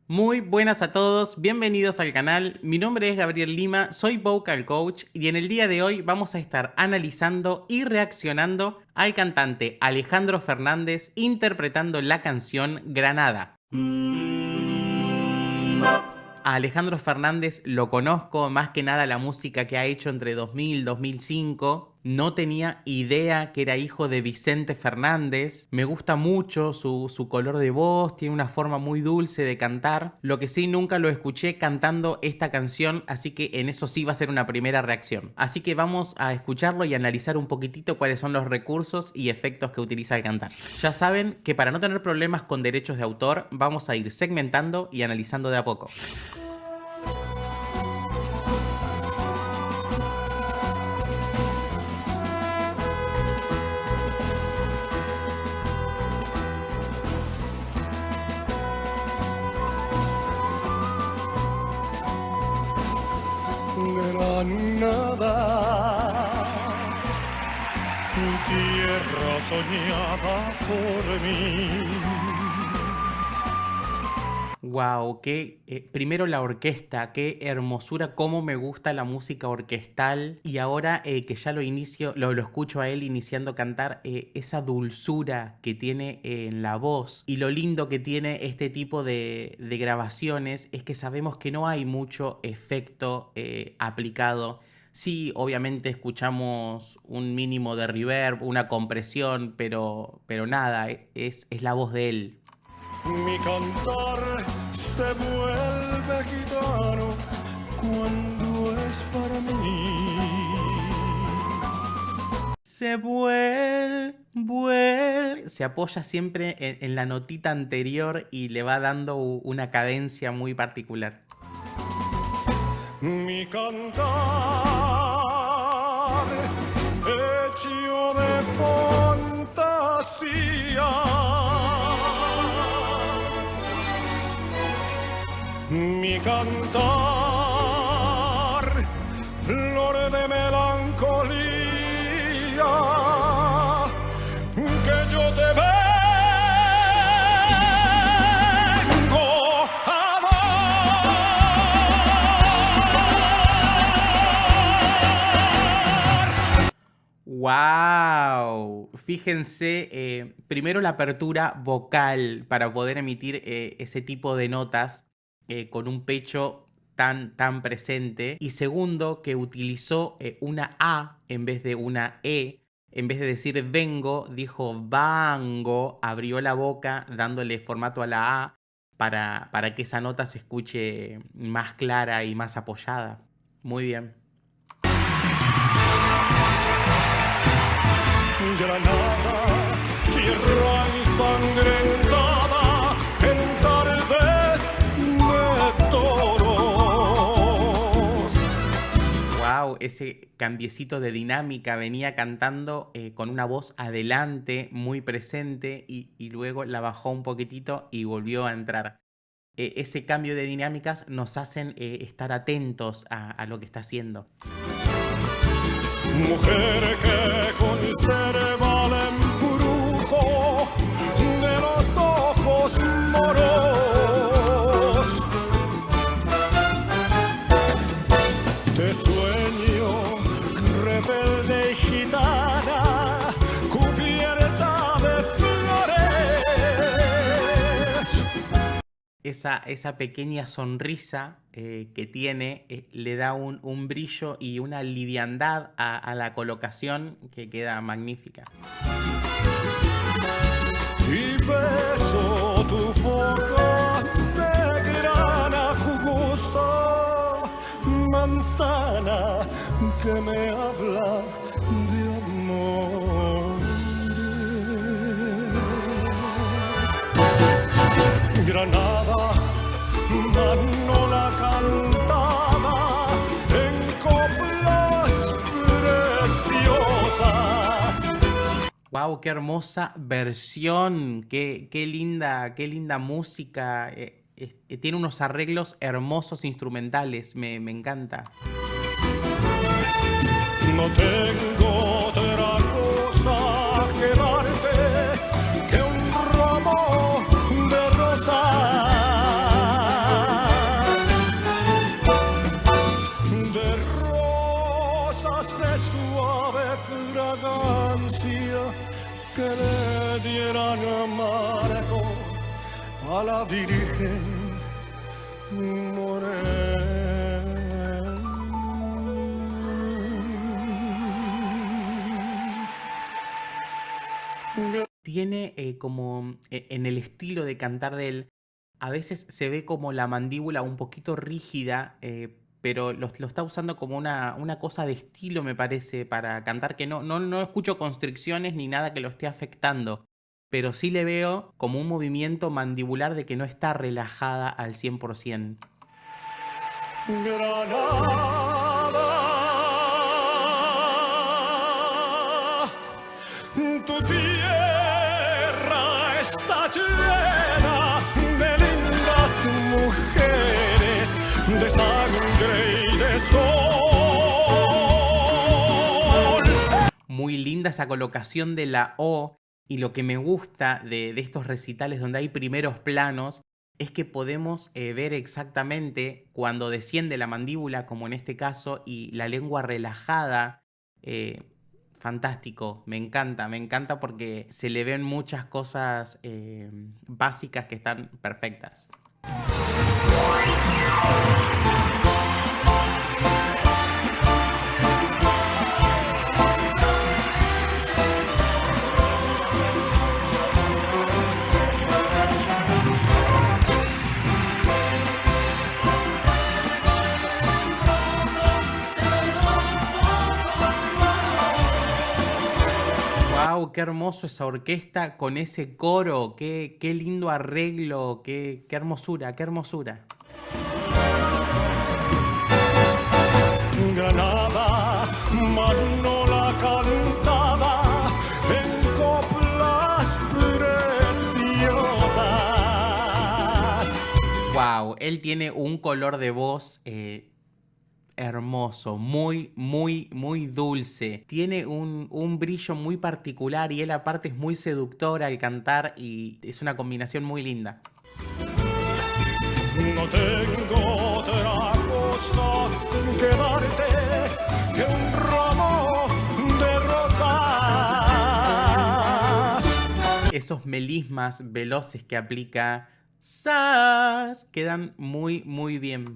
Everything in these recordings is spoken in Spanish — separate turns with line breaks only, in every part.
Muy buenas a todos, bienvenidos al canal, mi nombre es Gabriel Lima, soy Vocal Coach y en el día de hoy vamos a estar analizando y reaccionando al cantante Alejandro Fernández interpretando la canción Granada. A Alejandro Fernández lo conozco, más que nada la música que ha hecho entre 2000 y 2005. No tenía idea que era hijo de Vicente Fernández. Me gusta mucho su color de voz, tiene una forma muy dulce de cantar. Lo que sí, nunca lo escuché cantando esta canción, así que en eso sí va a ser una primera reacción. Así que vamos a escucharlo y analizar un poquitito cuáles son los recursos y efectos que utiliza al cantar. Ya saben que para no tener problemas con derechos de autor, vamos a ir segmentando y analizando de a poco.
Granada, tierra soñada por mí.
Wow, primero la orquesta, qué hermosura, cómo me gusta la música orquestal. Y ahora que ya lo escucho a él iniciando a cantar, esa dulzura que tiene en la voz y lo lindo que tiene este tipo de grabaciones es que sabemos que no hay mucho efecto aplicado. Sí, obviamente escuchamos un mínimo de reverb, una compresión, pero nada, es la voz de él.
Mi cantar se vuelve gitano cuando es para mí.
Se apoya siempre en la notita anterior y le va dando una cadencia muy particular.
Mi cantar hecho de fantasía. Mi cantar, flor de melancolía, que yo te vengo a dar.
¡Wow! Fíjense, primero la apertura vocal para poder emitir ese tipo de notas. Con un pecho tan presente. Y segundo, que utilizó una A en vez de una E. En vez de decir vengo, dijo vango. Abrió la boca dándole formato a la A para que esa nota se escuche más clara y más apoyada. Muy bien.
Granada, tierra ensangrentada en tardes de toros.
Wow, ese cambiecito de dinámica, venía cantando con una voz adelante, muy presente, y luego la bajó un poquitito y volvió a entrar. Ese cambio de dinámicas nos hacen estar atentos a lo que está haciendo.
Mujer que conserva el embrujo de los ojos moros. Te sueño rebelde y gitana, cubierta de flores.
Esa pequeña sonrisa que tiene le da un brillo y una liviandad a la colocación que queda magnífica.
Y beso tu boca de grana jugosa, manzana que me habla de amor. Granada, no la cantaba en coplas preciosas.
¡Wow! ¡Qué hermosa versión! ¡Qué linda música! Tiene unos arreglos hermosos instrumentales, me encanta.
No tengo otra cosa que darte que un ramo de rosas. Virgen morena.
Tiene como en el estilo de cantar de él, a veces se ve como la mandíbula un poquito rígida, pero lo está usando como una cosa de estilo, me parece, para cantar, que no escucho constricciones ni nada que lo esté afectando, pero sí le veo como un movimiento mandibular de que no está relajada al 100%.
Granada, tu tierra está llena de lindas mujeres, de sangre y de sol.
Muy linda esa colocación de la O, y lo que me gusta de estos recitales donde hay primeros planos es que podemos ver exactamente cuando desciende la mandíbula, como en este caso, y la lengua relajada. Fantástico, me encanta porque se le ven muchas cosas básicas que están perfectas. ¡Wow! ¡Qué hermoso esa orquesta con ese coro! ¡Qué lindo arreglo! ¡Qué hermosura! ¡Qué hermosura!
Granada, manola cantada en coplas preciosas.
¡Wow! Él tiene un color de voz hermoso, muy dulce. Tiene un brillo muy particular y él aparte es muy seductor al cantar y es una combinación muy linda.
No tengo otra cosa que darte que un ramo de rosas.
Esos melismas veloces que aplica ¡zas! Quedan muy bien.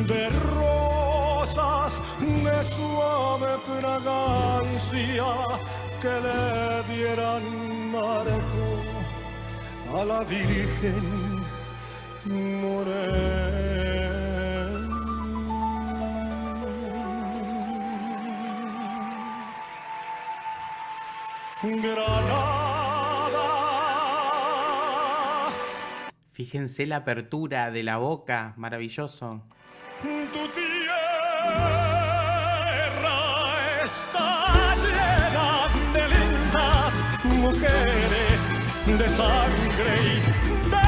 De rosas de suave fragancia que le dieran marco a la Virgen morena. Granada.
Fíjense la apertura de la boca, maravilloso.
Tu tierra está llena de lindas mujeres, de sangre y de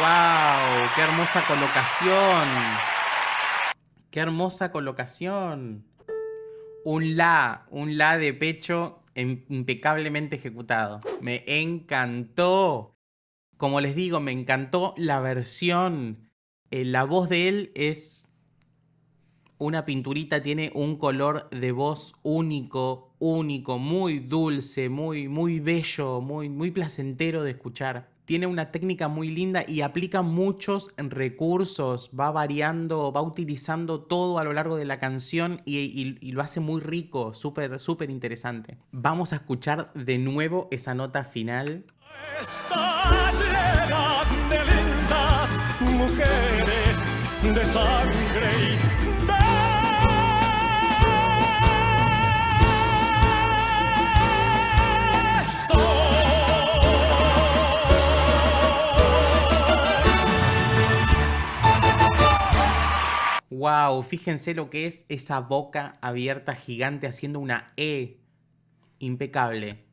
¡Wow! ¡Qué hermosa colocación! ¡Qué hermosa colocación! Un la de pecho impecablemente ejecutado. Me encantó. Como les digo, me encantó la versión. La voz de él es una pinturita, tiene un color de voz único, muy dulce, muy bello, muy placentero de escuchar. Tiene una técnica muy linda y aplica muchos recursos, va variando, va utilizando todo a lo largo de la canción y lo hace muy rico, súper interesante. Vamos a escuchar de nuevo esa nota final.
está llena de lindas mujeres, de sangre y de
Wow, fíjense lo que es esa boca abierta gigante haciendo una E. Impecable,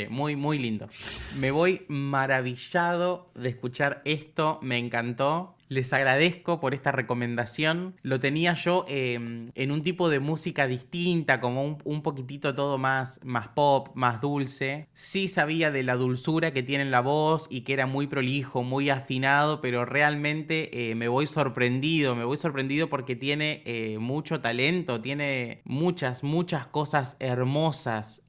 muy lindo. Me voy maravillado de escuchar esto, me encantó. Les agradezco por esta recomendación. Lo tenía yo en un tipo de música distinta, como un poquitito todo más pop, más dulce. Sí sabía de la dulzura que tiene en la voz y que era muy prolijo, muy afinado, pero realmente me voy sorprendido porque tiene mucho talento, tiene muchas cosas hermosas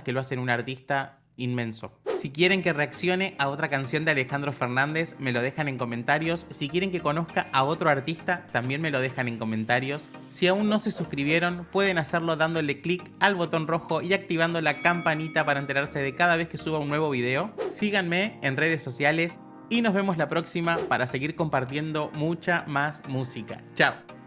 que lo hacen un artista inmenso. Si quieren que reaccione a otra canción de Alejandro Fernández, me lo dejan en comentarios. Si quieren que conozca a otro artista, también me lo dejan en comentarios. Si aún no se suscribieron, pueden hacerlo dándole clic al botón rojo y activando la campanita para enterarse de cada vez que suba un nuevo video. Síganme en redes sociales y nos vemos la próxima para seguir compartiendo mucha más música. ¡Chao!